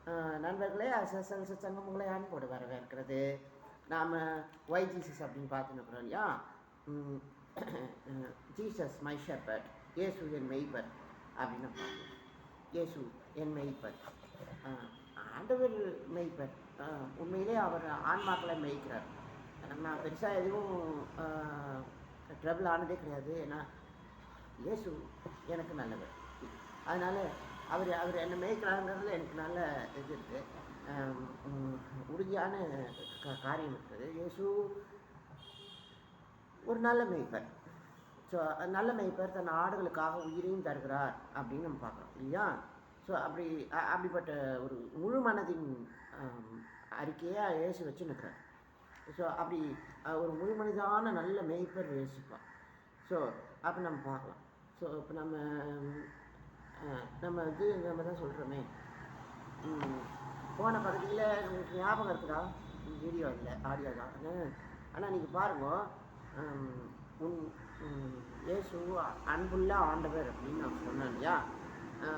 நண்பர்களே, சங்கம் உங்களை அன்போடு வரவேற்கிறது. நாம் ஒய் ஜீசஸ் அப்படின்னு பார்த்துன்னு இல்லையா? ஜீசஸ் மை ஷெப்பர்ட், இயேசு என் மெய்ப்பர் அப்படின்னு பார்க்கணும். இயேசு என் மெய்ப்பர், ஆண்டவர் மெய்ப்பர். உண்மையிலே அவர் ஆன்மாக்களை மெய்க்கிறார். நான் பெருசாக எதுவும் ட்ரபிள் ஆனதே கிடையாது. ஏன்னா இயேசு எனக்கு நல்லவர். அதனால் அவர் என்னை மேய்க்கிறாங்கிறதுல எனக்கு நல்ல இது இருக்குது, உறுதியான காரியம் இருக்குது. இயேசு ஒரு நல்ல மேய்ப்பர். ஸோ நல்ல மேய்ப்பர் தன் ஆடுகளுக்காக உயிரையும் தருகிறார் அப்படின்னு நம்ம பார்க்குறோம் இல்லையா? ஸோ அப்படிப்பட்ட ஒரு முழு மனதின் அறிக்கையாக இயேசு வச்சு நிற்கிறார். ஸோ அப்படி ஒரு முழு மனிதான நல்ல மேய்ப்பர் இயேசுப்பார். ஸோ அப்போ நம்ம பார்க்கலாம். ஸோ இப்போ நம்ம தான் சொல்கிறோமே, போன பகுதியில் உங்களுக்கு ஞாபகம் இருக்குதா? வீடியோ இல்லை, ஆடியோ தான். ஆனால் நீங்கள் பாருங்க, இயேசு அன்புள்ள ஆண்டவர் அப்படின்னு நான் சொன்னேன் இல்லையா?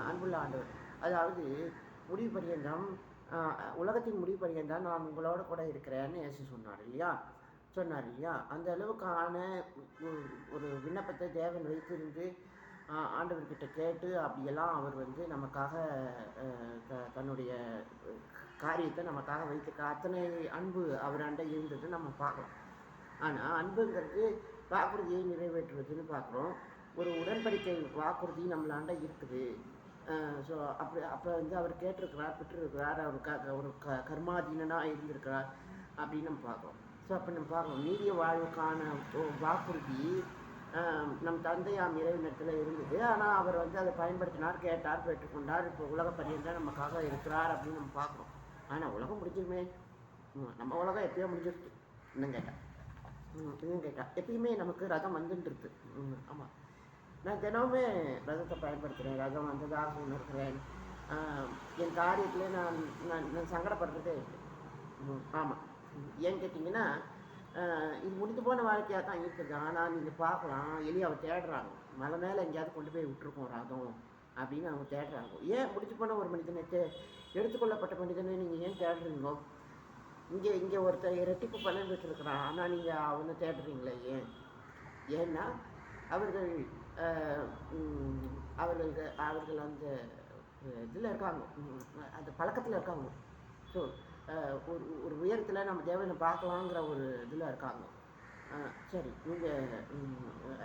அன்புள்ள ஆண்டவர், அதாவது முடிவு பரியந்தம், உலகத்தின் முடிவு பரியந்தம் நான் உங்களோட கூட இருக்கிறேன்னு இயேசு சொன்னார் இல்லையா? அந்த அளவுக்கான ஒரு விண்ணப்பத்தை தேவன் வைத்திருந்து ஆண்டவர்கிட்ட கேட்டு அப்படியெல்லாம் அவர் நமக்காக தன்னுடைய காரியத்தை நமக்காக வைத்துக்க அத்தனை அன்பு அவராண்ட இருந்தது நம்ம பார்க்கலாம். ஆனால் அன்புங்கிறது வாக்குறுதியை நிறைவேற்றுவதுன்னு பார்க்குறோம். ஒரு உடன்படிக்கை வாக்குறுதி நம்மளாண்ட இருக்குது. ஸோ அப்போ அவர் கேட்டிருக்கிறார், பெற்றிருக்கிறார், அவர் ஒரு கர்மாதீனனாக இருந்திருக்கிறார் அப்படின்னு நம்ம பார்க்குறோம். ஸோ அப்போ நம்ம பார்க்கணும், நீடிய வாழ்வுக்கான வாக்குறுதி நம் தந்தையாம் இறைவனிடத்தில் இருந்தது. ஆனால் அவர் அதை பயன்படுத்தினார், கேட்டார், பெற்றுக்கொண்டார். இப்போ உலக பரியந்தம் நமக்காக இருக்கிறார் அப்படின்னு நம்ம பார்க்குறோம். ஆனால் உலகம் முடிஞ்சிருமே, நம்ம உலகம் எப்பயோ முடிஞ்சிருக்கு. இன்னும் கேட்டால் எப்பயுமே நமக்கு ரதம் வந்துட்டுருக்கு. ஆமாம், நான் தினமுமே ரதத்தை பயன்படுத்துகிறேன், ரதம் வந்ததாக உணர்கிறேன். என் காரியத்தில் நான் சங்கடப்படுறதே இல்லை. ஆமாம், ஏன்னு கேட்டிங்கன்னா, இது முடிந்து போன வாழ்க்கையாக தான் இருக்குது. ஆனால் நீங்கள் பார்க்கலாம், எலியாவை தேடுறாங்க. மலை மேலே எங்கேயாவது கொண்டு போய் விட்டுருக்கோம் ரதம் அப்படின்னு அவங்க தேடுறாங்க. ஏன் முடிச்சு போன ஒரு மனிதனை எடுத்துக்கொள்ளப்பட்ட மனிதனை நீங்கள் ஏன் தேடுறீங்க? இங்கே ஒருத்தர் இரட்டிப்பு பலன் பெற்றிருக்கிறான், ஆனால் நீங்கள் அவனை தேடுறீங்களே ஏன்? ஏன்னா அவர்கள் அந்த இதில் இருக்காங்க, அந்த பழக்கத்தில் இருக்காங்க. ஸோ ஒரு உயரத்தில் நம்ம தேவனை பார்க்கலாங்கிற ஒரு இதில் இருக்காங்க. சரி, நீங்கள்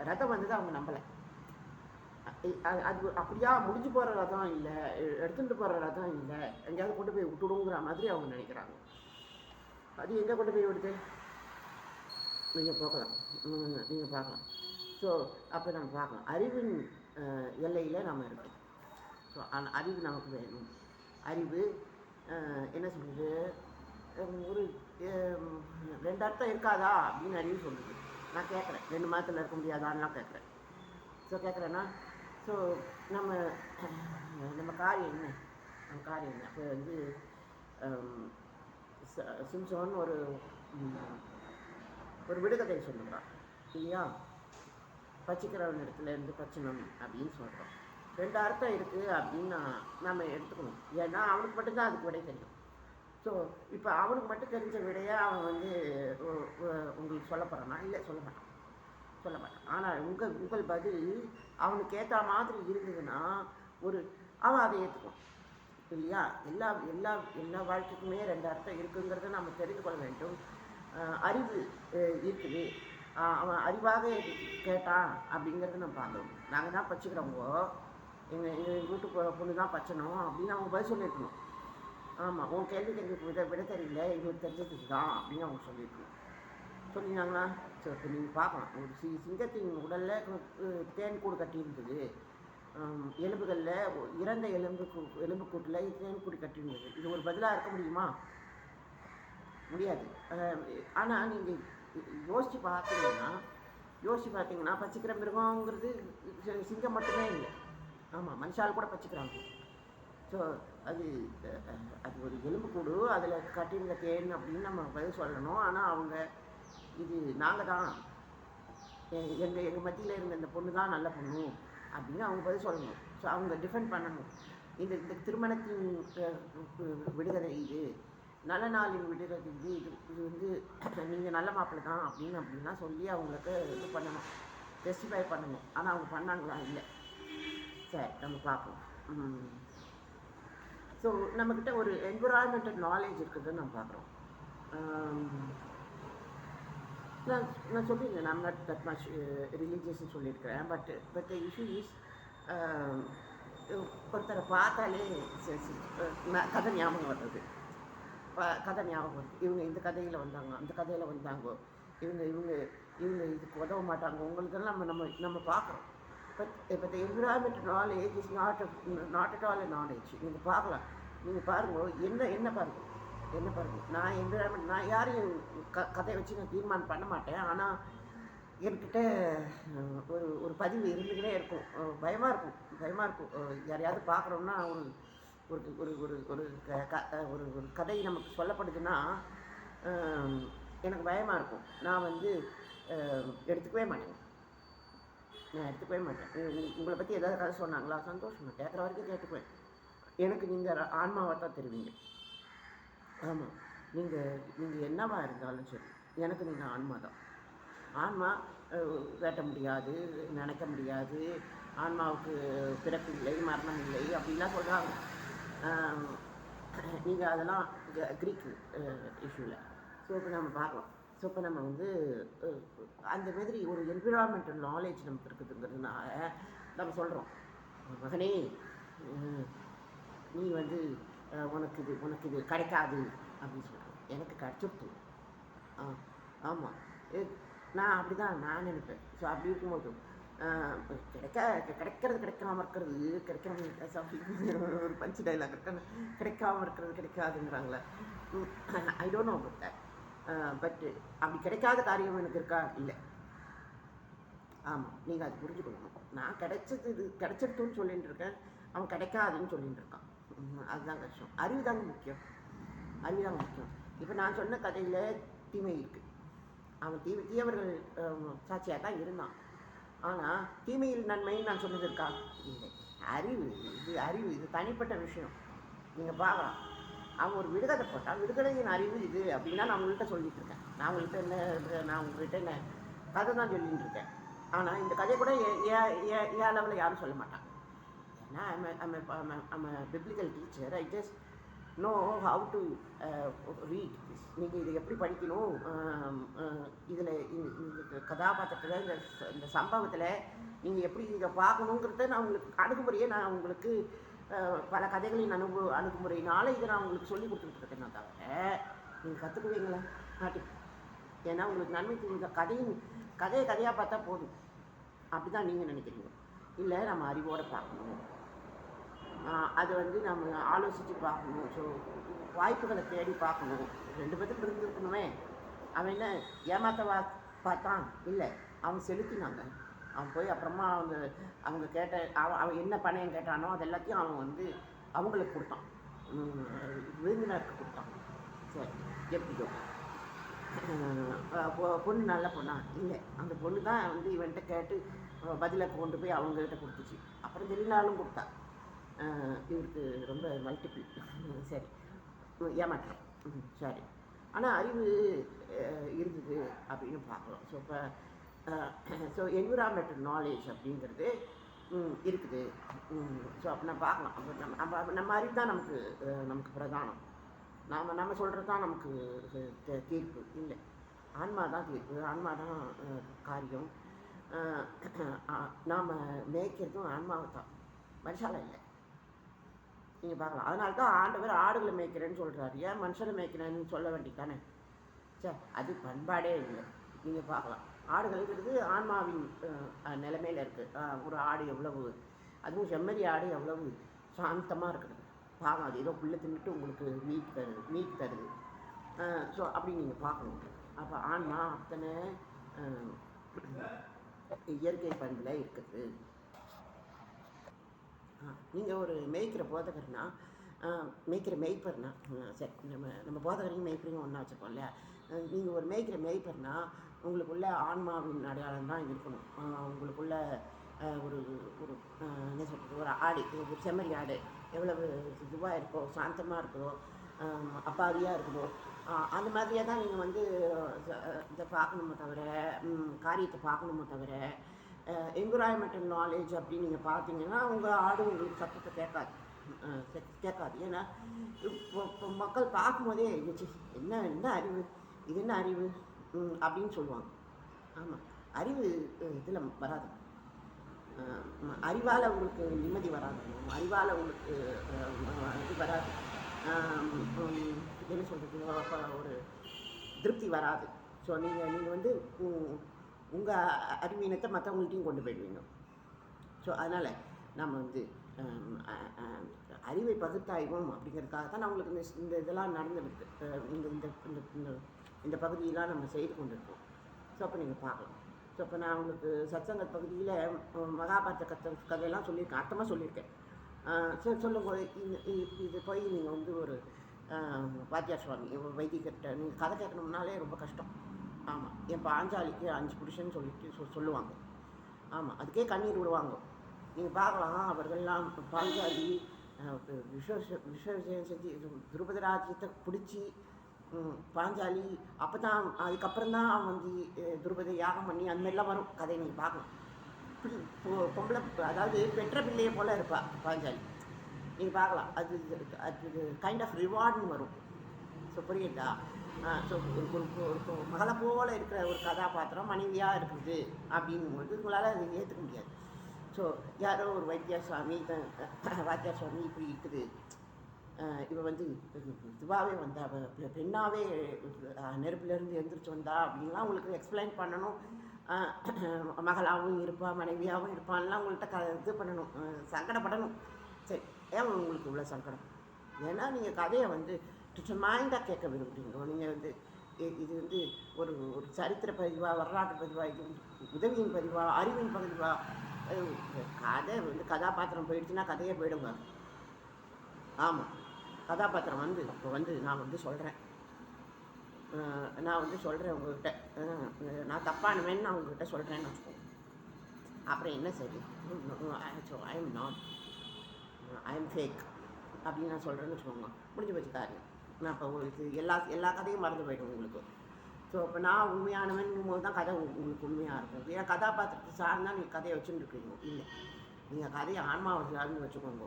ரதம் அவங்க நம்பலை. அது அப்படியா முடிஞ்சு போகிற ரதம் இல்லை, எடுத்துகிட்டு போகிற ரதம் இல்லை, எங்கேயாவது கொண்டு போய் விட்டுடுங்கிற மாதிரி அவங்க நினைக்கிறாங்க. அது எங்கே கொண்டு போய் விடுது? நீங்கள் பார்க்கலாம். ஸோ அப்போ நம்ம பார்க்கலாம், அறிவின் எல்லையில் நம்ம இருக்கோம். ஸோ அறிவு நமக்கு வேணும். அறிவு என்ன சொல்லுது? ஒரு 2 அர்த்தம் இருக்காதா அப்படின்னு அறிவு சொல்லுது. நான் கேட்குறேன், 2 மாதத்தில் இருக்க முடியாதான்லாம் கேட்குறேன். ஸோ கேட்குறேன்னா, ஸோ நம்ம காரியம் என்ன? அப்போ சிம்சோன் ஒரு விடுகதை சொல்லுறான் இல்லையா? பச்சிக்கிறவன் இடத்துல இருந்து பச்சனம் அப்படின்னு சொல்கிறோம். 2 அர்த்தம் இருக்குது அப்படின்னு நம்ம எடுத்துக்கணும். ஏன்னா அவனுக்கு மட்டும்தான் அதுக்கு விடை தெரியும். ஸோ இப்போ அவனுக்கு மட்டும் தெரிஞ்ச விடையை அவன் உங்களுக்கு சொல்ல போகிறானா? இல்லை, சொல்ல மாட்டான். ஆனால் உங்கள் பதில் அவனுக்கு ஏற்ற மாதிரி இருந்ததுன்னா அவன் அதை ஏற்றுக்கும் இல்லையா? எல்லா வாழ்க்கைக்குமே 2 அர்த்தம் இருக்குங்கிறத நம்ம தெரிந்து கொள்ள வேண்டும். அறிவு இருக்குது, அவன் அறிவாக கேட்டான் அப்படிங்கிறத நம்ம பார்க்கணும். நாங்கள் தான் பச்சிக்கிறவங்க, எங்கள் வீட்டு பொண்ணு தான் பச்சணும் அப்படின்னு அவங்க பதில் சொல்லியிருக்கணும். ஆமாம், உன் கேள்விக்கு எங்களுக்கு விட தெரியல, எங்களுக்கு தெரிஞ்சதுக்கு தான் அப்படின்னு அவங்க சொல்லியிருந்தாங்களா? சரி, இப்போ நீங்கள் பார்க்கலாம், ஒரு சிங்கத்தின் உடலில் தேன் கூடு கட்டியிருந்தது. எலும்புகளில் இறந்த எலும்புக்கூட்டில் தேன் கூடு கட்டியிருந்தது. இது ஒரு பதிலாக இருக்க முடியுமா? முடியாது. ஆனால் நீங்கள் யோசித்து பார்த்தீங்கன்னா பச்சிக்கிற மிருகங்கிறது சிங்கம் மட்டுமே இல்லை. ஆமாம், மனுஷால் கூட பச்சிக்கிறாங்க. ஸோ அது ஒரு எலும்புக்கூடு, அதில் கட்டியிருந்த தேன் அப்படின்னு நம்ம பதில் சொல்லணும். ஆனால் அவங்க இது நாங்கள் தான், எங்கள் மத்தியில் இருந்த இந்த பொண்ணு தான் நல்ல பொண்ணு அப்படின்னு அவங்க பதில் சொல்லணும். ஸோ அவங்க டிஃபெண்ட் பண்ணணும். இந்த இந்த திருமணத்தின் விடுதலை இது, நல்ல நாளின் விடுதலை இது வந்து நீங்கள் நல்ல மாப்பிள்ளை தான் அப்படின்லாம் சொல்லி அவங்களுக்கு இது பண்ணணும், ஜஸ்டிஃபை பண்ணணும். ஆனால் அவங்க பண்ணாங்களா? இல்லை. சரி, நம்ம பார்ப்போம். ஸோ நம்மக்கிட்ட ஒரு என்விரான்மெண்டல் நாலேஜ் இருக்குதுன்னு நம்ம பார்க்குறோம். நான் சொல்லியிருந்தேன், நான் நாட் தட் மச் ரிலீஜியஸ்ன்னு சொல்லியிருக்கிறேன். பட் த இஷ்யூ இஸ், ஒருத்தரை பார்த்தாலே கதை ஞாபகம் வர்றது, கதை ஞாபகம் வருது. இவங்க இந்த கதையில் வந்தாங்க, அந்த கதையில் வந்தாங்க, இவங்க இவங்க இவங்க இதுக்கு உதவ மாட்டாங்க, உங்களுக்கெல்லாம் நம்ம பார்க்குறோம். But the environment knowledge is not at all a knowledge. நீங்கள் பார்க்கலாம், நீங்கள் பாருங்கள், என்ன பாருங்கள், நான் என்விரான்மெண்ட், நான் யாரையும் கதையை வச்சு நான் தீர்மானம் பண்ண மாட்டேன். ஆனால் என்கிட்ட ஒரு பதிவு இருந்துக்கிட்டே இருக்கும். பயமாக இருக்கும். யாரையாவது பார்க்குறோம்னா ஒரு ஒரு ஒரு ஒரு ஒரு ஒரு ஒரு கதை நமக்கு சொல்லப்படுதுன்னா எனக்கு பயமாக இருக்கும். நான் வந்து எடுத்துக்கவே மாட்டேன். உங்களை பற்றி ஏதாவது கதை சொன்னாங்களா? சந்தோஷமாக கேட்குற வரைக்கும் கேட்டுக்குவேன். எனக்கு நீங்கள் ஆன்மாவாக தான் தருவீங்க. ஆமாம், நீங்கள் என்னவா இருந்தாலும் சரி, எனக்கு நீங்கள் ஆன்மா தான். ஆன்மா வேட்ட முடியாது, நினைக்க முடியாது, ஆன்மாவுக்கு பிறப்பு இல்லை, மரணம் இல்லை அப்படின்லாம் சொல்கிறாங்க. நீங்கள் அதெல்லாம் க்ரீக் இஷ்யூவில். ஸோ இப்போ நம்ம பார்க்கலாம். ஸோ இப்போ நம்ம வந்து அந்த மாதிரி ஒரு என்விரான்மெண்டல் நாலேஜ் நமக்கு இருக்குதுங்கிறதுனால நம்ம சொல்கிறோம், மகனே நீ வந்து உனக்கு இது கிடைக்காது அப்படின்னு சொல்கிறோம். எனக்கு கிடச்சிருத்து. ஆமாம், நான் அப்படி தான் நான் நினைப்பேன். ஸோ அப்படி இருக்கும்போது கிடைக்காம இருக்கிறது ஒரு பஞ்சு டைலாக் கிடைக்காம இருக்கிறது கிடைக்காதுங்கிறாங்களே. I don't know about that. But அப்படி கிடைக்காத காரியம் எனக்கு இருக்கா? இல்லை. ஆமாம், நீங்கள் அது புரிஞ்சுக்கணும். நான் கிடைச்சிருத்துன்னு சொல்லிட்டு இருக்கேன், அவன் கிடைக்காதுன்னு சொல்லிட்டு இருக்கான். அதுதான் கஷ்டம். அறிவு தாங்க முக்கியம். இப்போ நான் சொன்ன கதையில் தீமை இருக்குது. அவன் தீயவர்கள் சாட்சியாக தான் இருந்தான். ஆனால் தீமையில் நன்மைன்னு நான் சொன்னது இருக்கா? இல்லை. அறிவு இது தனிப்பட்ட விஷயம். நீங்கள் பார்க்கலாம், அவன் ஒரு விடுகதை போட்டால் விடுகதையின் அறிவு இது அப்படின்னா நான் உங்கள்கிட்ட சொல்லிகிட்டு இருக்கேன். நான் உங்கள்கிட்ட என்ன கதை தான் சொல்லிகிட்டு இருக்கேன். ஆனால் இந்த கதையை கூட ஏன் அளவில் யாரும் சொல்ல மாட்டாங்க. ஏன்னா I'm a biblical teacher. I just know how to read this. நீங்கள் இதை எப்படி படிக்கணும், இதில் இந்த கதாபாத்திரத்தில் இந்த சம்பவத்தில் நீங்கள் எப்படி இதை பார்க்கணுங்கிறத நான் உங்களுக்கு அணுகுமுறையை நான் உங்களுக்கு பல கதைகளின் அணுகுமுறையினால இதை நான் உங்களுக்கு சொல்லி கொடுத்துட்ருக்கேன். நான் தவிர நீங்கள் கற்றுக்குவீங்களா? மாட்டேன். ஏன்னா உங்களுக்கு நன்மை தெரிஞ்ச கதையாக பார்த்தா போதும் அப்படி தான் நீங்கள் நினைக்கிறீங்க. இல்லை, நம்ம அறிவோடு பார்க்கணும், அது வந்து நம்ம ஆலோசித்து பார்க்கணும். ஸோ வாய்ப்புகளை தேடி பார்க்கணும். 2 பேத்துக்கு இருந்துருக்கணுமே. அவன் என்ன ஏமாத்த பார்த்தான்? இல்லை, அவன் செலுத்தினாங்க. அவன் போய் அப்புறமா அவங்க கேட்ட அவன் என்ன பணம் கேட்டானோ அது எல்லாத்தையும் அவன் வந்து அவங்களுக்கு கொடுத்தான், விருந்தினருக்கு கொடுத்தான். சரி, எப்படியோ பொண்ணு நல்ல பொண்ணா? இல்லை, அந்த பொண்ணு தான் வந்து இவன்கிட்ட கேட்டு பதிலை கொண்டு போய் அவங்ககிட்ட கொடுத்துச்சு. அப்புறம் தெரியலாலும் கொடுத்தா. இவருக்கு ரொம்ப மல்டிபிள். சரி, ஏமாற்றம். சரி, ஆனால் அறிவு இருந்தது அப்படின்னு பார்க்குறோம். ஸோ இப்போ என்விரான்மெண்டல் நாலேஜ் அப்படிங்கிறது இருக்குது. ஸோ அப்போ நம்ம பார்க்கலாம். அப்போ நம்ம அறிவு தான் நமக்கு பிரதானம். நம்ம சொல்கிறது தான் நமக்கு தீர்ப்பு இல்லை. ஆன்மா தான் தீர்ப்பு, ஆன்மா தான் காரியம். நாம் மேய்க்கிறதும் ஆன்மாவை தான், மனுஷால இல்லை. நீங்கள் பார்க்கலாம். அதனால தான் ஆண்டவர் ஆடுகளை மேய்க்கிறேன்னு சொல்கிறாரு. ஏன் மனுஷனை மேய்க்கிறேன்னு சொல்ல வேண்டியதானே? சரி, அது பண்பாடே இல்லை. நீங்கள் பார்க்கலாம், ஆடுகள்ங்கிறது ஆன்மாவின் நிலைமையில் இருக்குது. ஒரு ஆடு எவ்வளவு, அதுவும் செம்மறி ஆடு எவ்வளவு சாந்தமாக இருக்குது. பாவம், அது ஏதோ புல்லை தின்னுட்டு உங்களுக்கு மீட் தருது. ஸோ அப்படி நீங்கள் பார்க்கணும். அப்போ ஆன்மா அத்தனை இயற்கை பண்பில் இருக்குது. நீங்கள் ஒரு மேய்க்கிற போதகர்னா, மேய்ப்பர்னா, சரி, நம்ம போதகரையும் மேய்ப்பரையும் ஒன்றா வச்சுருக்கோம் இல்லையா? நீங்கள் ஒரு மேய்ப்பர்னா உங்களுக்குள்ள ஆன்மாவின் அடையாளம் தான் இருக்கணும். உங்களுக்குள்ள ஒரு என்ன சொல்கிறது, ஒரு ஆடு, ஒரு செம்மறி ஆடு எவ்வளவு இதுவாக இருக்கோ, சாந்தமாக இருக்கோ, அப்பாவியாக இருக்குதோ, அந்த மாதிரியே தான் நீங்கள் வந்து இதை பார்க்கணுமோ தவிர, காரியத்தை பார்க்கணுமோ தவிர, என்விரான்மெண்டல் நாலேஜ் அப்படின்னு நீங்கள் பார்த்தீங்கன்னா உங்கள் ஆடு உங்களுக்கு சத்தத்தை கேட்காது. கேட்காது. ஏன்னா இப்போ மக்கள் பார்க்கும்போதே என்ன என்ன அறிவு, இது என்ன அறிவு அப்படின்னு சொல்லுவாங்க. ஆமாம், அறிவு இதில் வராது. அறிவால் உங்களுக்கு நிம்மதி வராது, அறிவால் உங்களுக்கு இது வராது, என்ன சொல்கிறது, ஒரு திருப்தி வராது. ஸோ நீங்கள் வந்து உங்கள் அறிவீனத்தை மற்றவங்கள்ட்டையும் கொண்டு போயிடுவீங்க. ஸோ அதனால் நம்ம வந்து அறிவை பகுத்தாய்வோம் அப்படிங்கிறதுக்காக தான் நம்மளுக்கு இந்த இதெல்லாம் நடந்துருக்கு. இந்த இந்த இந்த பகுதியெல்லாம் நம்ம செய்து கொண்டு இருக்கோம். ஸோ அப்போ நீங்கள் பார்க்கலாம். ஸோ இப்போ நான் உங்களுக்கு சத்சங்கத் பகுதியில் மகாபாரத கதையெல்லாம் சொல்லியிருக்கேன், அர்த்தமாக சொல்லியிருக்கேன். சொல்லும்போது இது போய் நீங்கள் வந்து ஒரு வாத்தியார் சுவாமி வைத்தியர்கிட்ட நீங்கள் கதை கேட்கணும்னாலே ரொம்ப கஷ்டம். ஆமாம், என் பாஞ்சாலிக்கு 5 புருஷன்னு சொல்லிட்டு சொல்லுவாங்க. ஆமாம், அதுக்கே கண்ணீர் விடுவாங்க. நீங்கள் பார்க்கலாம், அவர்கள்லாம் பாஞ்சாலி விஸ்வவிஜயம் செஞ்சு திரௌபதி ராஜ்யத்தை பிடிச்சி பாஞ்சாலி அப்போ தான், அதுக்கப்புறம் தான் வந்து திரௌபதி யாகம் பண்ணி அந்தமாரிலாம் வரும் கதை. நீங்கள் பார்க்கலாம், பொம்பளை, அதாவது பெற்ற பிள்ளையை போல் இருப்பா பாஞ்சாலி. நீங்கள் பார்க்கலாம், அது அது கைண்ட் ஆஃப் ரிவார்ட்னு வரும். ஸோ புரியுதா? ஸோ ஒரு மகளை போல் இருக்கிற ஒரு கதாபாத்திரம் மனைவியாக இருக்குது அப்படிங்கும்போது உங்களால் அதை ஏற்றுக்க முடியாது. ஸோ யாரோ ஒரு வாத்தியார் சுவாமி இப்படி இருக்குது, இவ வந்து இதுவாகவே வந்தா, பெண்ணாகவே நெருப்புலேருந்து எழுந்திரிச்சு வந்தா அப்படின்லாம் உங்களுக்கு எக்ஸ்பிளைன் பண்ணணும். மகளாகவும் இருப்பா, மனைவியாகவும் இருப்பான்லாம் உங்கள்கிட்ட இது பண்ணணும், சங்கடப்படணும். சரி, ஏன் உங்களுக்கு இவ்வளோ சங்கடம்? ஏன்னா நீங்கள் கதையை வந்து மைண்டாக கேட்க விரும்புகிறீங்க. நீங்கள் வந்து இது வந்து ஒரு ஒரு சரித்திர பதிவா, வரலாற்று பதிவா, இது உதவியின் பதிவா, அறிவின் பதிவா? கதை வந்து கதாபாத்திரம் போயிடுச்சுன்னா கதையே போயிடுங்க. ஆமாம், கதாபாத்திரம் வந்து இப்போ வந்து நான் வந்து சொல்கிறேன் உங்கள்கிட்ட, நான் தப்பானுவேன்னு நான் உங்கள்கிட்ட சொல்கிறேன்னு வச்சுக்கோங்க. அப்புறம் என்ன சரி, I am not, I am fake அப்படின்னு நான் சொல்கிறேன்னு வச்சுக்கோங்க, முடிஞ்சு போச்சு காரியம். நான் இப்போ உங்களுக்கு எல்லா கதையும் மறந்து போயிடும் உங்களுக்கு. ஸோ இப்போ நான் உண்மையானவன் போது தான் கதை உங்களுக்கு உண்மையாக இருக்கும். ஏன்னா கதாபாத்திரத்தை சார்ந்தால் நீங்கள் கதையை வச்சுட்டு இருக்கீங்க. இல்லை, நீங்கள் கதையை ஆன்மாவை சார்ந்து வச்சுக்கோங்க.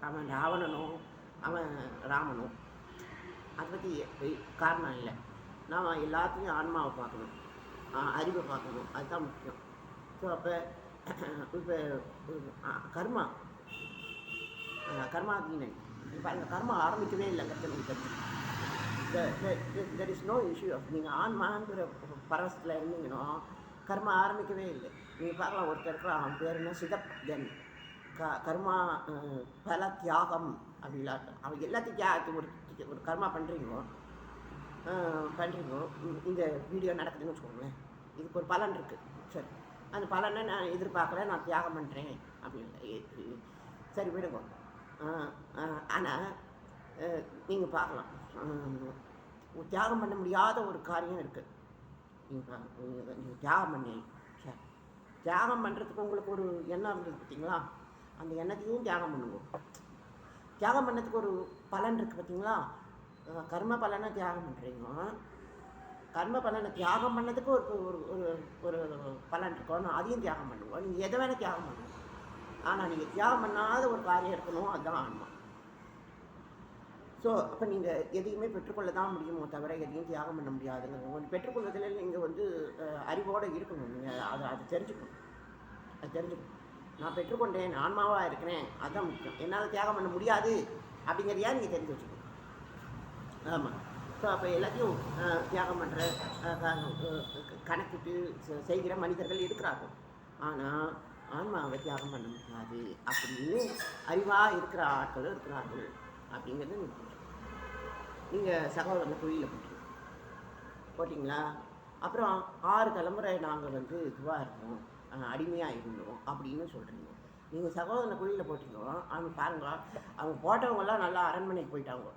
அவன் ராவணனும் அவன் ராமனும் அதை பற்றி காரணம் இல்லை. நாம் எல்லாத்தையும் ஆன்மாவை பார்க்கணும், அறிவை பார்க்கணும், அதுதான் முக்கியம். ஸோ அப்போ இப்போ கர்மாதீனன் பாருங்க, கர்மா ஆரம்பிக்கவே இல்லை. கற்றுக்கு there is no issue of நீங்கள் ஆன்மாங்கிற பரவசத்தில் இருந்தீங்கன்னா கர்மா ஆரம்பிக்கவே இல்லை. நீங்கள் பார்க்கலாம், ஒருத்தர் இருக்கிறான், அவன் பேர் என்ன, சிதப்பன். கர்மா பல தியாகம் அப்படிலாம். அவன் எல்லாத்தையும் ஒரு கர்மா பண்ணுறீங்கோ, இந்த வீடியோ நடக்குதுன்னு வச்சுக்கோங்களேன், இதுக்கு ஒரு பலன் இருக்குது. சரி, அந்த பலனை நான் எதிர்பார்க்குறேன், நான் தியாகம் பண்ணுறேன் அப்படின்னு. சரி விடுங்க. ஆனால் நீங்கள் பார்க்கலாம், தியாகம் பண்ண முடியாத ஒரு காரியம் இருக்குது. நீங்கள் தியாகம் பண்ணி, சரி, தியாகம் பண்ணுறதுக்கு உங்களுக்கு ஒரு எண்ணம் இருந்தது பார்த்தீங்களா, அந்த எண்ணத்தையும் தியாகம் பண்ணுங்க. தியாகம் பண்ணதுக்கு ஒரு பலன் இருக்குது பார்த்தீங்களா, கர்ம பலனை தியாகம் பண்ணுறீங்க. கர்ம பலனை தியாகம் பண்ணதுக்கு ஒரு ஒரு ஒரு பலன் இருக்கணும், அதையும் தியாகம் பண்ணுவோம். நீங்கள் எதை வேணால் தியாகம் பண்ணுவோம், ஆனால் நீங்கள் தியாகம் பண்ணாத ஒரு காரியம் இருக்கணும், அதுதான் ஆன்மா. ஸோ அப்போ நீங்கள் எதையுமே பெற்றுக்கொள்ள தான் முடியுமோ தவிர எதையும் தியாகம் பண்ண முடியாதுங்க. உங்களுக்கு பெற்றுக்கொள்வதில் நீங்கள் வந்து அறிவோடு இருக்கணும். நீங்கள் அதை தெரிஞ்சுக்கணும். நான் பெற்றுக்கொண்டேன், ஆன்மாவாக இருக்கிறேன், அதுதான் முக்கியம். என்னால் தியாகம் பண்ண முடியாது அப்படிங்கிறதையா நீங்கள் தெரிஞ்சு வச்சுக்கணும். ஆமாம். ஸோ அப்போ எல்லாத்தையும் தியாகம் பண்ணுற கணக்கிட்டு செய்கிற மனிதர்கள் இருக்கிறார்கள். ஆனால் ஆன்மாவை தியாகம் பண்ண முடியாது அப்படின்னு அறிவாக இருக்கிற ஆட்களும் இருக்கிறார்கள் அப்படிங்கிறது நீங்கள் சகோதரன் குழியில் போட்டிங்களா. அப்புறம் 6 தலைமுறை நாங்கள் வந்து இதுவாக இருந்தோம், அடிமையாக இருந்தோம் அப்படின்னு சொல்கிறீங்க. நீங்கள் சகோதரனை குழியில் போட்டிங்க. அவங்க பாருங்க, அவங்க போட்டவங்கெல்லாம் நல்லா அரண்மனைக்கு போயிட்டாங்க,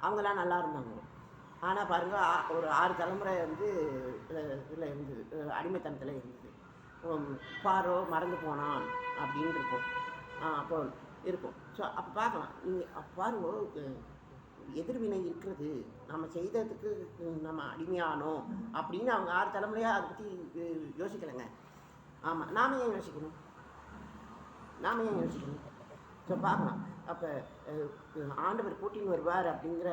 அவங்களாம் நல்லா இருந்தாங்க. ஆனால் பாருங்கள், ஒரு 6 தலைமுறை வந்து இதில் இருந்தது, அடிமைத்தனத்தில் இருந்தது. பாரோ மறந்து போனான் அப்படின்னு இருக்கும். அப்போ இருக்கும். ஸோ அப்போ பார்க்கலாம். நீங்கள் பாருங்க, எதிர்வினை இருக்கிறது, நம்ம செய்ததுக்கு நம்ம அடிமையானோம் அப்படின்னு அவங்க 6 தலைமுறையாக அதை பற்றி யோசிக்கலைங்க. ஆமாம், நாம ஏன் யோசிக்கணும்? ஸோ பார்க்கலாம். அப்போ ஆண்டவர் கூட்டின்னு வருவார் அப்படிங்கிற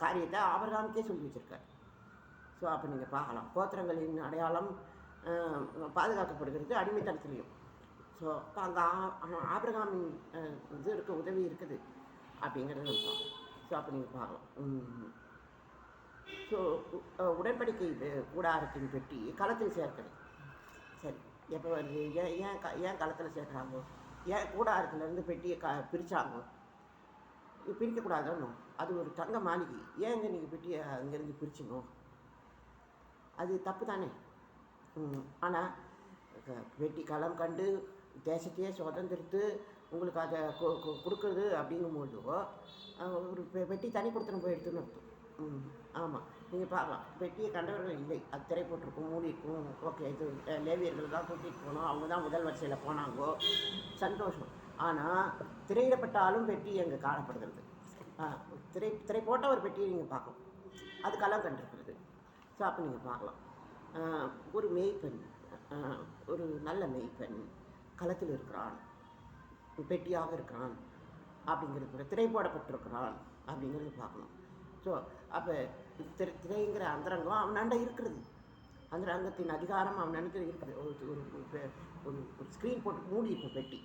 காரியத்தை ஆபிரகாமுக்கே சொல்லி வச்சுருக்கார். ஸோ அப்போ நீங்கள் பார்க்கலாம், கோத்திரங்களின் அடையாளம் பாதுகாக்கப்படுகிறது அடிமைத்தனத்துலேயும். ஸோ இப்போ அங்கே ஆபிரகாமின் இது இருக்க உதவி இருக்குது அப்படிங்கிறது நம்ம பார்க்கலாம். ஸோ அப்போ நீங்கள் பார்க்கலாம். ஸோ உடன்படிக்கை கூடாரத்தின் பெட்டி களத்தில் சேர்க்கிறது. சரி, எப்போ வருது? ஏன் களத்தில் சேர்க்குறாங்க? ஏன் கூடாரத்துலேருந்து பெட்டியை பிரித்தாங்க? பிரிக்கக்கூடாதுன்னு, அது ஒரு தங்க மாளிகை, ஏங்க நீங்கள் பெட்டியை அங்கேருந்து பிரிச்சிங்க? அது தப்பு தானே. ஆனால் வெட்டி களம் கண்டு தேசத்தையே சுதந்திரித்து உங்களுக்கு அதை கொடுக்குறது அப்படிங்கும்போது ஒரு பெட்டி தனி கொடுத்துன்னு போயிடுதுன்னு அர்த்தம். ஆமாம், நீங்கள் பார்க்கலாம், பெட்டியை கண்டவர்கள் இல்லை, அது திரை போட்டிருக்கும், மூடி இருக்கும். ஓகே, இது லேவியர்கள் தான் கூட்டிகிட்டு போனோம், அவங்க தான் முதல் வரிசையில் போனாங்கோ, சந்தோஷம். ஆனால் திரையிடப்பட்டாலும் பெட்டி அங்கே காணப்படுகிறது. திரை போட்ட ஒரு பெட்டியை நீங்கள் பார்க்கலாம், அது களம் கண்டிருக்கிறது. ஸோ அப்போ நீங்கள் பார்க்கலாம், ஒரு மேய்ப்பெண், ஒரு நல்ல மேய்ப்பெண் களத்தில் இருக்கிறான், பெட்டியாக இருக்கிறான் அப்படிங்கிறது, திரை போடப்பட்டிருக்கிறான் அப்படிங்கிறது பார்க்கணும். ஸோ அப்போ திரைங்கிற அந்தரங்கம் அவனாண்ட இருக்கிறது, அந்த அங்கத்தின் அதிகாரம் அவனுக்கு இருக்குது. ஒரு ஒரு ஸ்க்ரீன் போட்டு மூடி இருக்கும் பெட்டி.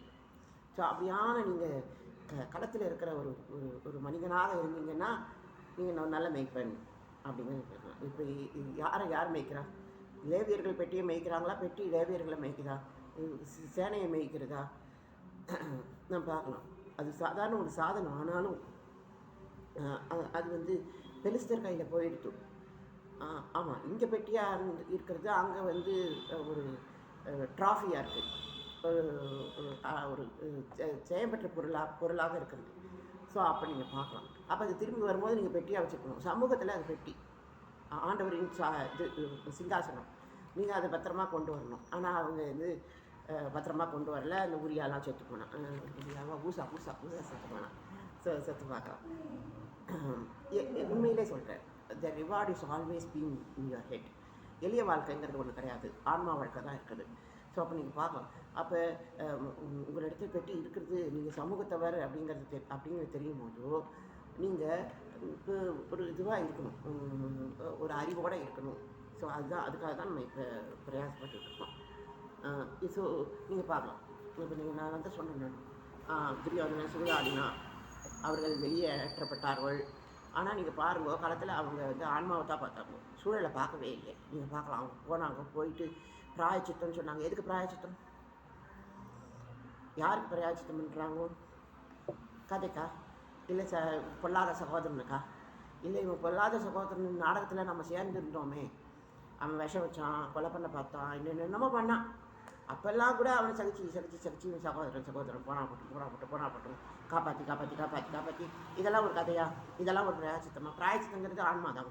ஸோ அப்படியான நீங்கள் களத்தில் இருக்கிற ஒரு மனிதனாக இருந்தீங்கன்னா நீங்கள் நல்ல மேய்ப்பெண் அப்படிங்கிறது கேட்கலாம். இப்போ யார் மேய்க்கிறா? லேவியர்கள் பெட்டியை மேய்க்கிறாங்களா? பெட்டி லேவியர்களை மேய்க்குதா? சேனையை மேய்க்கிறதா? நம்ம பார்க்கலாம். அது சாதாரண ஒரு சாதனம், ஆனாலும் அது வந்து பெலிஸ்தர் கையில் போயிடுத்து. ஆமாம், இங்கே பெட்டியாக இருக்கிறது, அங்கே வந்து ஒரு ட்ராஃபியாக இருக்குது, ஒரு செய்யப்பட்ட பொருளாக இருக்கிறது. ஸோ அப்போ நீங்கள் பார்க்கலாம். அப்போ அது திரும்பி வரும்போது நீங்கள் பெட்டியாக வச்சுக்கணும். சமூகத்தில் அது பெட்டி, ஆண்டவரின் இது சிங்காசனம், நீங்கள் அதை பத்திரமா கொண்டு வரணும். ஆனால் அவங்க வந்து பத்திரமா கொண்டு வரல, அந்த உரியாலாம் செத்து போனான், உரியாவா ஊசா செத்து போனான். செத்து பார்க்கலாம். உண்மையிலே சொல்கிறேன், த reward is always been in your head. எளிய வாழ்க்கைங்கிறது ஒன்று கிடையாது, ஆன்மா வாழ்க்கை தான் இருக்குது. ஸோ அப்போ நீங்கள் பார்க்கலாம். அப்போ உங்களிடத்துல பெட்டி இருக்கிறது, நீங்கள் சமூகத்தவர் அப்படிங்கிறது தெரியும் போதோ நீங்கள் ஒரு இதுவாக இருக்கணும், ஒரு அறிவோடு இருக்கணும். ஸோ அதுக்காக தான் நம்ம இப்போ பிரயாசப்பட்டு இருக்கோம். ஸோ நீங்கள் பார்க்கலாம். இப்போ நான் வந்து சொன்னேன், துரியோதனன் சூதாடினா அவர்கள் வெளியேற்றப்பட்டார்கள். ஆனால் நீங்கள் பாருங்க, காலத்தில் அவங்க வந்து ஆன்மாவை தான் பார்த்தாங்க, சூழலை பார்க்கவே இல்லை. நீங்கள் பார்க்கலாம், அவங்க போனாங்க, போயிட்டு பிராயச்சித்தம்னு சொன்னாங்க. எதுக்கு பிராயச்சித்தம்? யாருக்கு பிராயச்சித்தம் பண்ணுறாங்க? கதைக்கா? இல்லை பொல்லாத சகோதரனுக்கா? இல்லை, இவன் பொல்லாத சகோதரன் நாடகத்தில் நம்ம சேர்ந்துருந்தோமே, அவன் விஷம் வச்சான், கொலை பண்ண பார்த்தான், என்னென்னமோ பண்ணான். அப்போல்லாம் கூட அவனை சகிச்சு சகோதரன் போனா போட்டும் காப்பாற்றி இதெல்லாம் ஒரு கதையா? இதெல்லாம் ஒரு பிராயச்சித்தமா? பிராயச்சித்தங்கிறது ஆன்மா தான்.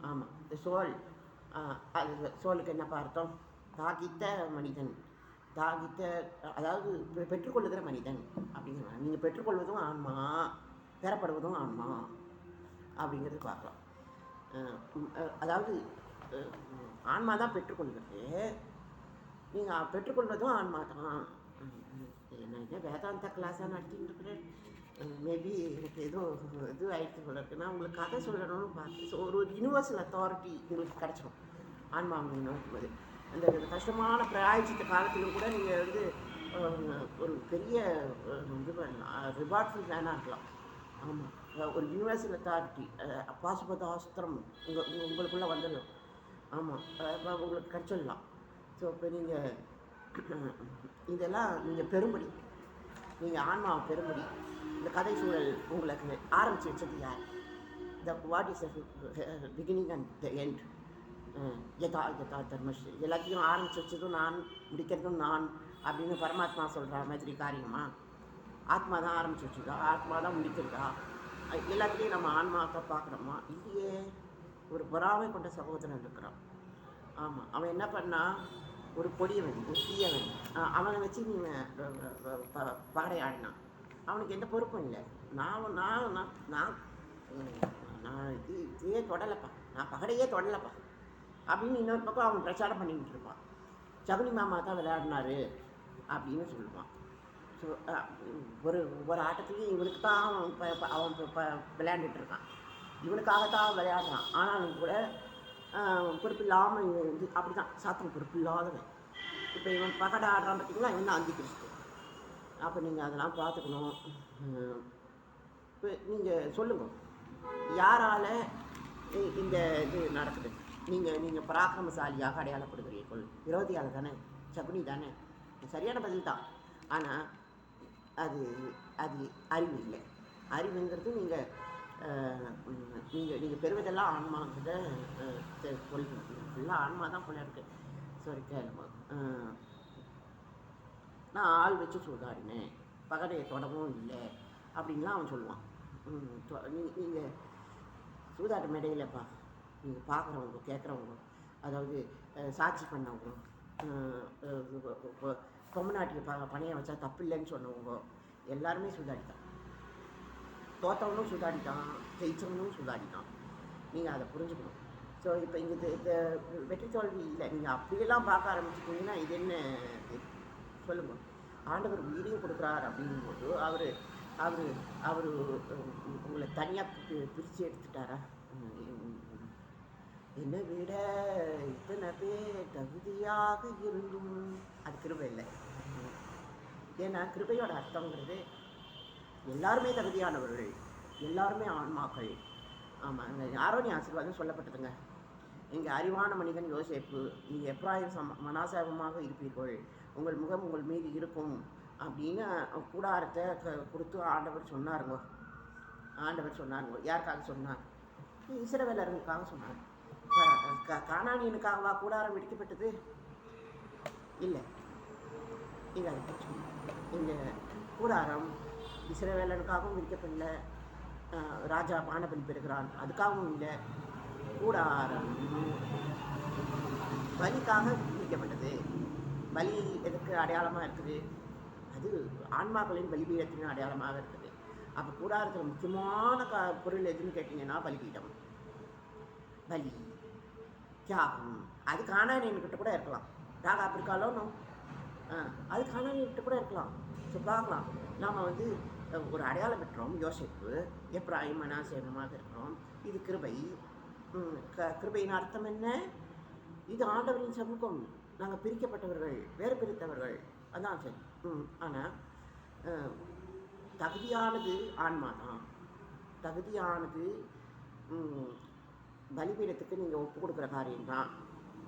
ஆமாம், இந்த சோல், அது சோலுக்கு என்னப்பா அர்த்தம்? தாகித்த மனிதன், அதாவது பெற்றுக்கொள்ளுகிற மனிதன் அப்படிங்கிறாங்க. நீங்கள் பெற்றுக்கொள்வதும் ஆன்மா, பெறப்படுவதும் ஆன்மா அப்படிங்கிறது பார்க்கலாம். அதாவது ஆன்மா தான் பெற்றுக்கொள்கிறது, நீங்கள் பெற்றுக்கொள்வதும் ஆன்மா தான். என்ன வேதாந்த கிளாஸாக நடத்திட்டு இருக்கிறேன். மேபி எனக்கு இது ஆயிடுச்சு போல இருக்குன்னா உங்களுக்கு கதை சொல்லணும்னு பார்த்து. ஸோ ஒரு யூனிவர்சல் அத்தாரிட்டி உங்களுக்கு கிடச்சிடும் ஆன்மா அப்படின்னு நோக்கும்போது. அந்த கஷ்டமான பிராயச்சித்த காலத்திலும் கூட நீங்கள் வந்து ஒரு பெரிய இது பண்ணலாம், ரிவார்ட்ஃபுல் ஃபேனாக இருக்கலாம். ஆமாம், ஒரு யூனிவர்சல் அத்தாரிட்டி, பாசுபதாஸ்திரம் உங்களுக்குள்ளே வந்துடலாம். ஆமாம், உங்களுக்கு கிடச்சிடலாம். ஸோ இப்போ நீங்கள் இதெல்லாம் நீங்கள் பெரும்படி, நீங்கள் ஆன்மாவை பெரும்படி இந்த கதை சூழல் உங்களுக்கு ஆரம்பித்து வச்சது யார்? What is beginning and the end? யதா தர்மஸ்ரீ. எல்லாத்தையும் ஆரம்பித்து வச்சதும் நான், முடிக்கிறதும் நான் அப்படின்னு பரமாத்மா சொல்கிற மாதிரி காரியமா? ஆத்மா தான் ஆரம்பித்து வச்சுதா? ஆத்மா தான் முடிக்கிறதா? எல்லாத்துலேயும் நம்ம ஆன்மாவை பார்க்குறோமா? இல்லையே. ஒரு பொறாமை கொண்ட சகோதரன் இருக்கிறான். ஆமாம், அவன் என்ன பண்ணால் ஒரு கொடியவன், ஒரு தீயவன். அவனை வச்சு நீங்கள் பகடை ஆடினான். அவனுக்கு எந்த பொறுப்பும் இல்லை. நான் நான் நான் நான் நான் இதையே தொடலைப்பா, நான் பகடையே தொடலைப்பா அப்படின்னு இன்னொரு பக்கம் அவன் பிரச்சாரம் பண்ணிக்கிட்டு இருப்பான். சகுனி மாமா தான் விளையாடினாரு அப்படின்னு சொல்லுவான். ஸோ ஒரு ஒரு ஆட்டத்துலேயும் இவனுக்கு தான் அவன் இப்போ விளையாண்டுட்டு இருக்கான், இவனுக்காகத்தான் விளையாடுறான். ஆனாலும் கூட பொறுப்பு இல்லாமல் வந்து அப்படி தான் சாத்தன் பொறுப்பு இல்லாதவன். இப்போ இவன் பகடை ஆடுறான் பார்த்தீங்களா, இவன் தான் அந்தி கிறிஸ்து. அப்போ நீங்கள் அதெல்லாம் பார்த்துக்கணும். இப்போ நீங்கள் சொல்லுங்கள், யாரால் இந்த இது நடக்குது? நீங்கள் பராக்கிரமசாலியாக அடையாளப்படுகிறீர்கள். விரோதியால் தானே, சகுனி தானே. சரியான பதில் தான். ஆனால் அது அது அறிவு இல்லை. அறிவுங்கிறது நீங்கள் பெறுவதெல்லாம் ஆன்மாங்கிட்ட சொல்லிக்கணும். ஃபுல்லாக ஆன்மா தான் போல இருக்குது. சரி கேளுமா, நான் ஆள் வச்சு சூதாடினேன், பகடையை தொடவும் இல்லை அப்படின்லாம் அவன் சொல்லுவான். நீங்கள் சூதாட்ட மேடையிலப்பா, நீங்கள் பார்க்குறவங்க கேட்குறவங்க, அதாவது சாட்சி பண்ணவங்க, பொம்மநாட்டிய பணையை வச்சா தப்பு இல்லைன்னு சொன்னவங்க எல்லாருமே சூதாடிட்டான். தோத்தவனும் சூதாடிட்டான், ஜெயிச்சவனும் சூதாடிட்டான். நீங்கள் அதை புரிஞ்சுக்கணும். ஸோ இப்போ இங்கே வெற்றி தோல்வி இல்லை. நீங்கள் அப்படியெல்லாம் பார்க்க ஆரம்பிச்சுட்டிங்கன்னா இது என்ன சொல்லுங்கள். ஆண்டவர் உயிரையும் கொடுக்குறார் அப்படிங்கும்போது அவர் அவர் அவர் உங்களை தனியாக பிரித்து எடுத்துட்டாரா? என்னை விட இத்தனை பேர் தகுதியாக இருந்தும் அது கிருபை இல்லை. ஏன்னா கிருபையோட அர்த்தங்கிறது எல்லாருமே தகுதியானவர்கள், எல்லாருமே ஆன்மாக்கள். ஆமாம், அங்கே ஆரோனி ஆசீர்வாதம் சொல்லப்பட்டதுங்க. எங்கள் அறிவான மனிதன் யோசேப்பு, நீங்கள் எப்ராயிம் மனாசாபமாக இருப்பீர்கள், உங்கள் முகம் உங்கள் மீது இருக்கும் அப்படின்னு கூடாரத்தை கொடுத்து ஆண்டவர் சொன்னாருங்க. யாருக்காக சொன்னார்? இஸ்ரவேலர்களுக்காக சொன்னார். கானானியனுக்காகவா கூடாரம் வெடிக்கப்பட்டது? இல்லை. இதை இந்த கூடாரம் இஸ்ரவேலனுக்காகவும் விரிக்கப்படல, ராஜா பானபலி பெறுகிறான் அதுக்காகவும் இல்லை. கூடாரம் பலிக்காக விரிக்கப்பட்டது. பலி எதுக்கு அடையாளமாக இருக்குது? அது ஆன்மாக்களின் பலிபீடத்தின் அடையாளமாக இருக்குது. அப்போ கூடாரத்தில் முக்கியமான பொருள் எதுன்னு கேட்டிங்கன்னா பலிபீடம், பலி, தியாகம். அது கானானியன்கிட்ட கூட இருக்கலாம். ராகா இருக்காலும் அது கானானியன்கிட்ட கூட இருக்கலாம். ஸோ பார்க்கலாம், நாம் வந்து ஒரு அடையாளம் பெற்றோம். யோசிப்பு எப்ராயிம் மனாசேனமாக இருக்கிறோம். இது கிருபை. கிருபையின் அர்த்தம் என்ன? இது ஆண்டவரின் சமூகம். நாங்கள் பிரிக்கப்பட்டவர்கள், வேறு பிரித்தவர்கள், அதான் சரி. ஆனால் தகுதியானது ஆன்மா தான். தகுதியானது பலிபீடத்துக்கு நீங்கள் ஒப்பு கொடுக்குற காரியம்தான்.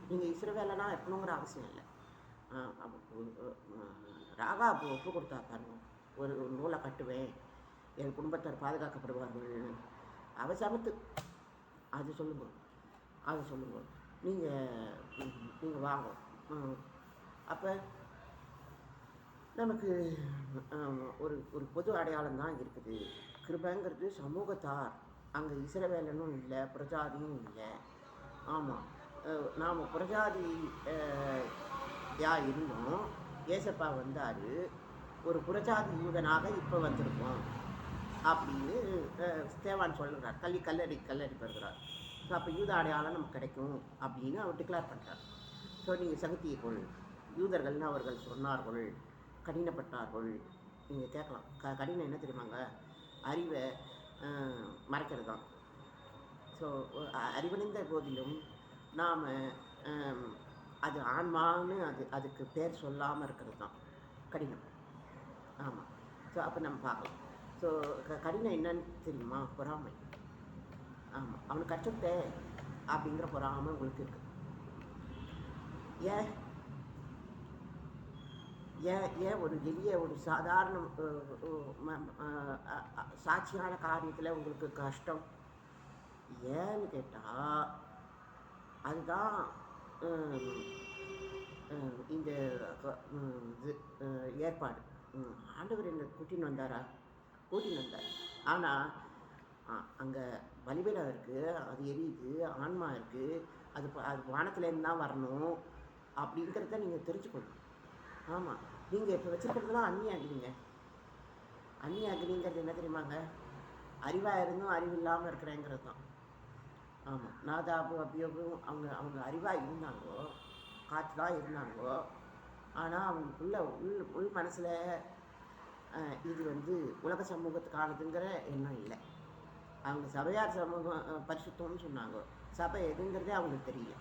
நீங்கள் இஸ்ரவேலனா இருக்கணுங்கிற அவசியம் இல்லை. ராகா ஒப்பு கொடுத்தா பாருங்க, ஒரு நூலை கட்டுவேன், என் குடும்பத்தார் பாதுகாக்கப்படுவார்கள், அவ சமத்து. அது சொல்லுங்க. நீங்கள் வாங்க. அப்போ நமக்கு ஒரு பொது அடையாளம் தான் இருக்குது. கிருபைங்கிறது சமூகத்தார். அங்கே இஸ்ரவேலனும் இல்லை, புரஜாதியும் இல்லை. ஆமாம், நாம் புரஜாதி இருந்தோம். ஏசப்பா வந்தார், ஒரு புரஜாதி யூதனாக இப்போ வந்திருக்கோம் அப்படின்னு ஸ்தேவான் சொல்லுறார். கல்லறி பெறுகிறார். ஸோ அப்போ யூத அடையாளம் நமக்கு கிடைக்கும் அப்படின்னு அவர் டிக்ளேர் பண்ணுறார். ஸோ நீங்கள் சகத்தியர்கள் யூதர்கள்னு அவர்கள் சொன்னார்கள், கடினப்பட்டார்கள். நீங்கள் கேட்கலாம், கடினம் என்ன தெரியுமாங்க? அறிவை மறைக்கிறது தான். ஸோ அறிவணிந்த போதிலும் நாம் அது ஆன்மான்னு அதுக்கு பேர் சொல்லாமல் இருக்கிறது தான் கடினம். ஆமாம். ஸோ அப்போ நம்ம பார்க்கலாம். ஸோ கடினம் என்னன்னு தெரியுமா? பொறாமை. ஆமாம், அவனுக்கு கற்றுக்கிட்டே அப்படிங்கிற பொறாமை உங்களுக்கு இருக்குது. ஏன் ஒரு எளிய ஒரு சாதாரண சாட்சியான காரியத்தில் உங்களுக்கு கஷ்டம் ஏன்னு கேட்டால், அதுதான் இந்த இது ஏற்பாடு. ஆண்டவர் என்ன கூட்டின்னு வந்தார். ஆனால் அங்கே பலிபீடம் இருக்குது, அது எரியுது, ஆன்மா இருக்குது, அது வானத்துலேருந்து தான் வரணும். அப்படிங்கிறத நீங்கள் தெரிஞ்சுக்கணும். ஆமாம், நீங்கள் இப்போ வச்சுருக்கிறதுலாம் அந்நிய அக்னிங்க. அந்நிய அக்னிங்கிறது என்ன தெரியுமாங்க? அறிவாக இருந்தும் அறிவு இல்லாமல் இருக்கிறேங்கிறது தான். ஆமாம், நாதாபு அபியோகம் அவங்க அவங்க அறிவாக இருந்தாங்கோ, காற்றுலாம் இருந்தாங்கோ. ஆனால் அவங்களுக்குள்ள உள் மனசில் இது வந்து உலக சமூகத்துக்கானதுங்கிற எண்ணம் இல்லை. அவங்க சபையார் சமூகம் பரிசுத்தம்னு சொன்னாங்க. சபை எதுங்கிறதே அவங்களுக்கு தெரியல.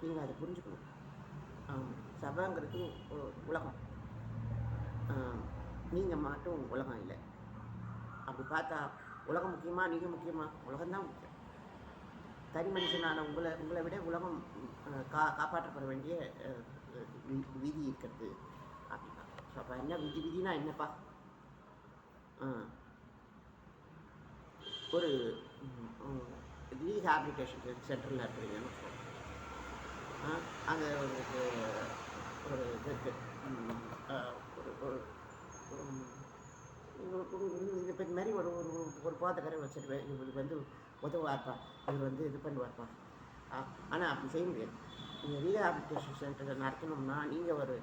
நீங்கள் அதை புரிஞ்சுக்கணும். சபைங்கிறது உலகம், நீங்கள் மட்டும் உலகம் இல்லை. அப்படி பார்த்தா உலகம் முக்கியமா, நீங்கள் முக்கியமா? உலகம்தான் முக்கியம். தனி மனுஷனான உங்களை விட உலகம் காப்பாற்றப்பட வேண்டிய விதி இருக்கிறது அப்படின்னா. ஸோ அப்போ என்ன விதினா என்னப்பா? ஒரு ரீஹாபிலிட்டேஷன் சென்டரில் இருக்கிறீங்கன்னு சொல்லுவோம். அங்கே உங்களுக்கு ஒரு இது இருக்குது, இது மாதிரி ஒரு ஒரு போதகரை வச்சுருவேன், இவருக்கு வந்து உதவார்ப்பா, இவர் வந்து இது பண்ணுவார்ப்பா. ஆனால் அப்படி செய்ய முடியாது. நீங்கள் ரீஹாபிலிட்டேஷன் சென்டரை நடத்தணும்னா நீங்கள் ஒரு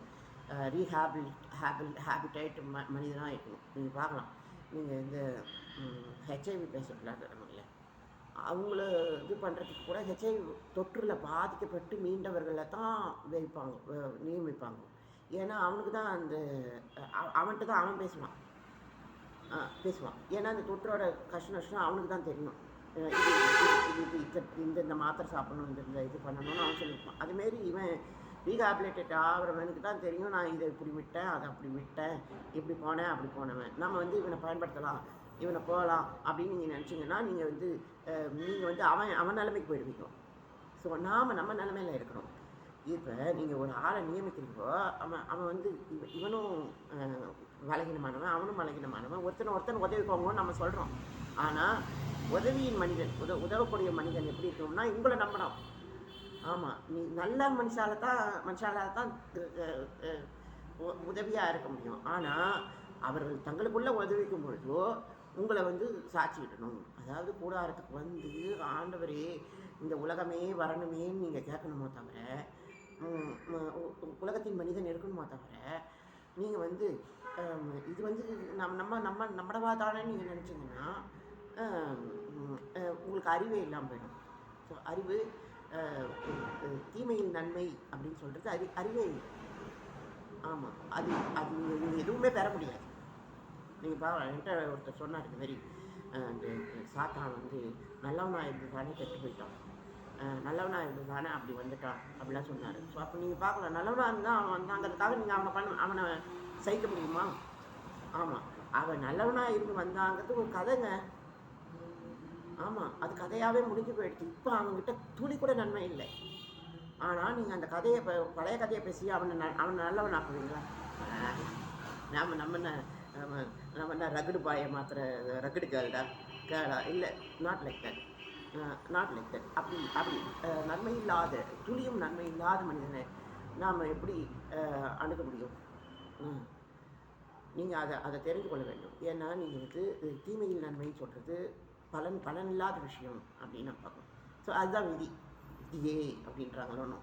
ஹேபிட்டேட் மனிதனாக இருக்கணும். நீங்கள் பார்க்கலாம், நீங்கள் இந்த ஹெச்ஐவி பேஷண்ட்லாம் இல்லை, அவங்கள இது பண்ணுறதுக்கு கூட ஹெச்ஐவி தொற்றில் பாதிக்கப்பட்டு மீண்டவர்களை தான் நியமிப்பாங்க. ஏன்னா அவனுக்கு தான் அவன்கிட்ட தான் அவன் பேசுவான். ஏன்னா அந்த தொற்றோட கஷ்ட நஷ்டம் அவனுக்கு தான் தெரியும். இந்த மாத்திரை சாப்பிடணும், இந்த இது பண்ணணும்னு அவன் சொல்லியிருப்பான். அதுமாரி இவன் ரீஹாபிலிட்டேட் ஆகிறவனுக்கு தான் தெரியும், நான் இதை இப்படி விட்டேன், அதை அப்படி விட்டேன், இப்படி போனேன், அப்படி போனவன். நம்ம வந்து இவனை பயன்படுத்தலாம், இவனை போகலாம் அப்படின்னு நீங்கள் நினச்சிங்கன்னா நீங்கள் வந்து அவன் நிலைமைக்கு போயிடுவீங்க. ஸோ நம்ம நிலைமையில் இருக்கணும். இப்போ நீங்கள் ஒரு ஆளை நியமிக்கிறீங்கோ, அவன் வந்து இவனும் பலகீனமானவன், அவனும் பலகீனமானவன், ஒருத்தன் உதவிக்கோங்கன்னு நம்ம சொல்கிறோம். ஆனால் உதவியின் மனிதன், உதவக்கூடிய மனிதன் எப்படி இருக்கணும்னா உங்களை நம்பணும். ஆமாம், நீ நல்ல மனுஷால தான் உதவியாக இருக்க முடியும். ஆனால் அவர்கள் தங்களுக்குள்ளே உதவிக்கும் பொழுதோ உங்களை வந்து சாட்சி விடணும். அதாவது கூடாரத்துக்கு வந்து ஆண்டவரே இந்த உலகமே வரணுமேன்னு நீங்கள் கேட்கணுமோ தவிர, உலகத்தின் மனிதன் இருக்கணுமோ தவிர, நீங்கள் வந்து இது வந்து நம்மடவாதானே நீங்கள் நினச்சிங்கன்னா உங்களுக்கு அறிவே இல்லாமல் போயிடும். ஸோ அறிவு, தீமையில் நன்மை அப்படின்னு சொல்கிறது அறிவே இல்லை. ஆமாம், அது நீங்கள் எதுவுமே பெற முடியாது. நீங்கள் என்கிட்ட ஒருத்தர் சொன்னார், இது மாதிரி இந்த சாத்தான் வந்து நல்லவனாக இருந்து தானே கெட்டு போயிட்டான், நல்லவனாக இருந்து தானே அப்படி வந்துட்டான் அப்படிலாம் சொன்னார். ஸோ அப்போ நீங்கள் பார்க்கலாம், நல்லவனாக இருந்தால் அவன் வந்தாங்கிறதுக்காக நீங்கள் அவனை சகிக்க முடியுமா? ஆமாம், அவன் நல்லவனாக இருந்து வந்தாங்கிறது ஒரு கதைங்க. ஆமாம், அது கதையாகவே முடிஞ்சு போயிடுச்சு. இப்போ அவங்ககிட்ட துளி கூட நன்மை இல்லை. ஆனால் நீங்கள் அந்த கதையை பழைய கதையை பேசி அவனை நல்லவன் ஆக்குவீங்களா? நம்ம என்ன ரகுடு பாயை மாத்திர ரகுடு கேடா இல்லை, நாட் லைக் தட். அப்படி நன்மை இல்லாத, துளியும் நன்மை இல்லாத மனிதனை நாம் எப்படி அணுக முடியும்? நீங்கள் அதை தெரிந்து கொள்ள வேண்டும். ஏன்னா நீங்கள் வந்து தீமையில் நன்மைன்னு சொல்கிறது பலன் இல்லாத விஷயம் அப்படின்னு நான் பார்க்கணும். ஸோ அதுதான் விதியே அப்படின்றாங்களோ.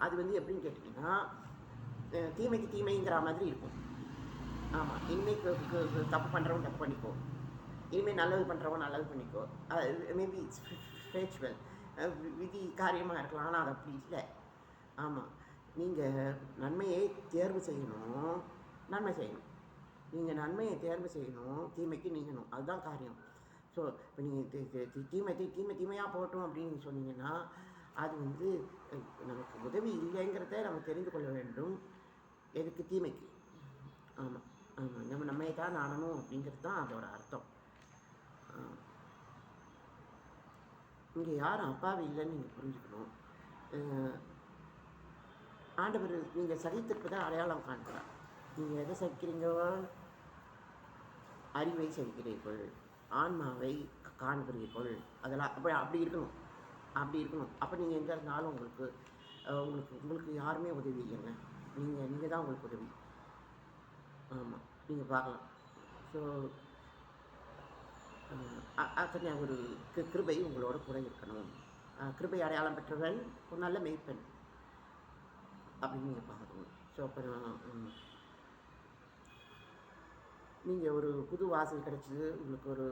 அது வந்து எப்படின்னு கேட்டிங்கன்னா, தீமைக்கு தீமைங்கிற மாதிரி இருக்கும். ஆமாம், இனிமேல் தப்பு பண்ணுறவன் தப்பு பண்ணிக்கோ, இனிமேல் நல்லது பண்ணுறவன் நல்லது பண்ணிக்கோ. மேபி இட்ஸ் ஸ்பிரிச்சுவல், விதி காரியமாக இருக்கலாம். ஆனால் அது அப்படி இல்லை. ஆமாம், நீங்கள் நன்மையை தேர்வு செய்யணும், நன்மை செய்யணும். நீங்கள் நன்மையை தேர்வு செய்யணும், தீமைக்கு நீங்கணும். அதுதான் காரியம். ஸோ இப்போ நீங்கள் தீமையாக போட்டோம் அப்படின்னு சொன்னீங்கன்னா அது வந்து நமக்கு உதவி இல்லைங்கிறத நம்ம தெரிந்து கொள்ள வேண்டும். எதுக்கு? தீமைக்கு. ஆமாம் நம்மையை தான் நாடணும் அப்படிங்கிறது தான் அதோட அர்த்தம். இங்கே யாரும் அப்பாவி இல்லைன்னு நீங்கள் புரிஞ்சுக்கணும். ஆண்டவர் நீங்கள் சகித்திருப்பதை அடையாளம் காண்கிறார். நீங்கள் எதை சகிக்கிறீங்களோ? அறிவை சகிக்கிறீர்கள், ஆன்மாவை காண்கிறீர்கள். அதெல்லாம் அப்படி இருக்கணும். அப்போ நீங்கள் எங்கே இருந்தாலும் உங்களுக்கு யாருமே உதவி இல்லைங்க. நீங்கள் தான் உங்களுக்கு உதவி. ஆமாம், நீங்கள் பார்க்கலாம். ஸோ அத்தனை ஒரு கிருபை உங்களோட கூட இருக்கணும். கிருபை அடையாளம் பெற்றவன் ஒரு நல்ல மெய்ப்பெண். அப்படின்னு நீங்கள் பார்க்கணும். ஸோ அப்புறம் நீங்கள் ஒரு புது வாசல் கிடச்சி உங்களுக்கு ஒரு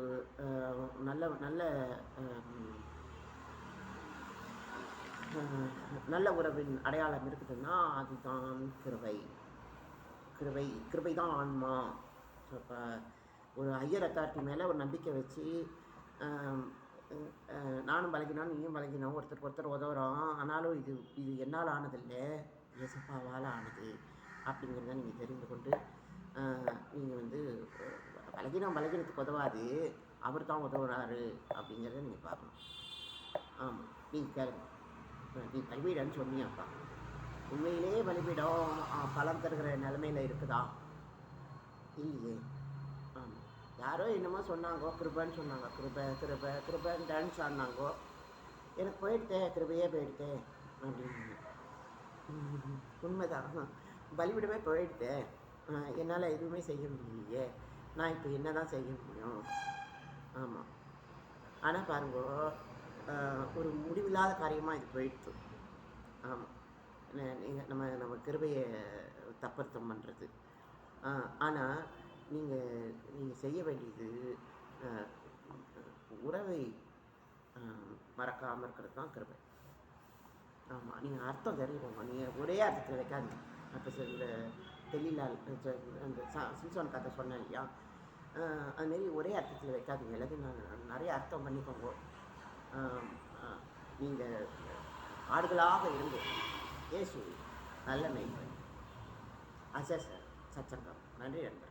நல்ல நல்ல நல்ல உறவின் அடையாளம் இருக்குதுன்னா அதுதான் கிருபை. கிருபை தான் ஆன்மா. ஸோ இப்போ ஒரு ஹையர் அத்தாரிட்டி மேலே ஒரு நம்பிக்கை வச்சு நானும் பழகினோம், நீயும் பழகினோம், ஒருத்தருக்கு உதவுறோம். ஆனாலும் இது இது என்னால் ஆனதில்லை, இயேசுப்பாவால் ஆனது அப்படிங்கிறத நீங்கள் தெரிந்து கொண்டு நீங்கள் வந்து பலகீனத்துக்கு உதவாது, அவர் தான் உதவுறாரு அப்படிங்கிறத நீங்கள் பார்க்கணும். ஆமாம், நீங்கள் கேளுங்க. நீ பலிபீடம்னு சொன்னியாப்பா, உண்மையிலேயே பலிபீடம் பலம் தருகிற நிலைமையில் இருக்குதா? இல்லையே. ஆமாம், யாரோ என்னமோ சொன்னாங்கோ, கிருபன்னு சொன்னாங்க. கிருபன்னு டான்ஸ் ஆடினாங்கோ, எனக்கு போயிடுத்தே, கிருபையே போயிடுத்தே அப்படின்னு. உண்மைதான், பலிபீடமே போயிடுத்தே, என்னால் எதுவுமே செய்ய முடியலையே, நான் இப்போ என்ன தான் செய்ய முடியும்? ஆமாம், ஆனால் பாருங்கோ, ஒரு முடிவில்லாத காரியமாக இது போயிடுச்சு. ஆமாம், நம்ம கிருபையை தப்பர்த்தம் பண்ணுறது. ஆனால் நீங்கள் செய்ய வேண்டியது உறவை மறக்காமல் இருக்கிறது தான் கிருபை. ஆமாம், நீங்கள் அர்த்தம் தெரியுமா? நீங்கள் ஒரே அர்த்தத்தில் வைக்காதீங்க. அப்போ இந்த தெளிலால் அந்த சிம்சோன் கதை சொன்னேன் இல்லையா, அதுமாரி ஒரே அர்த்தத்தில் வைக்காதீங்க. எல்லாத்தையும் நான் நிறைய அர்த்தம் பண்ணிக்கோங்க. நீங்கள் ஆடுகளாக இருந்து இயேசு நல்ல மெய்ப்பன். அசஸ் சச்சங்கம். நன்றி நண்பர்.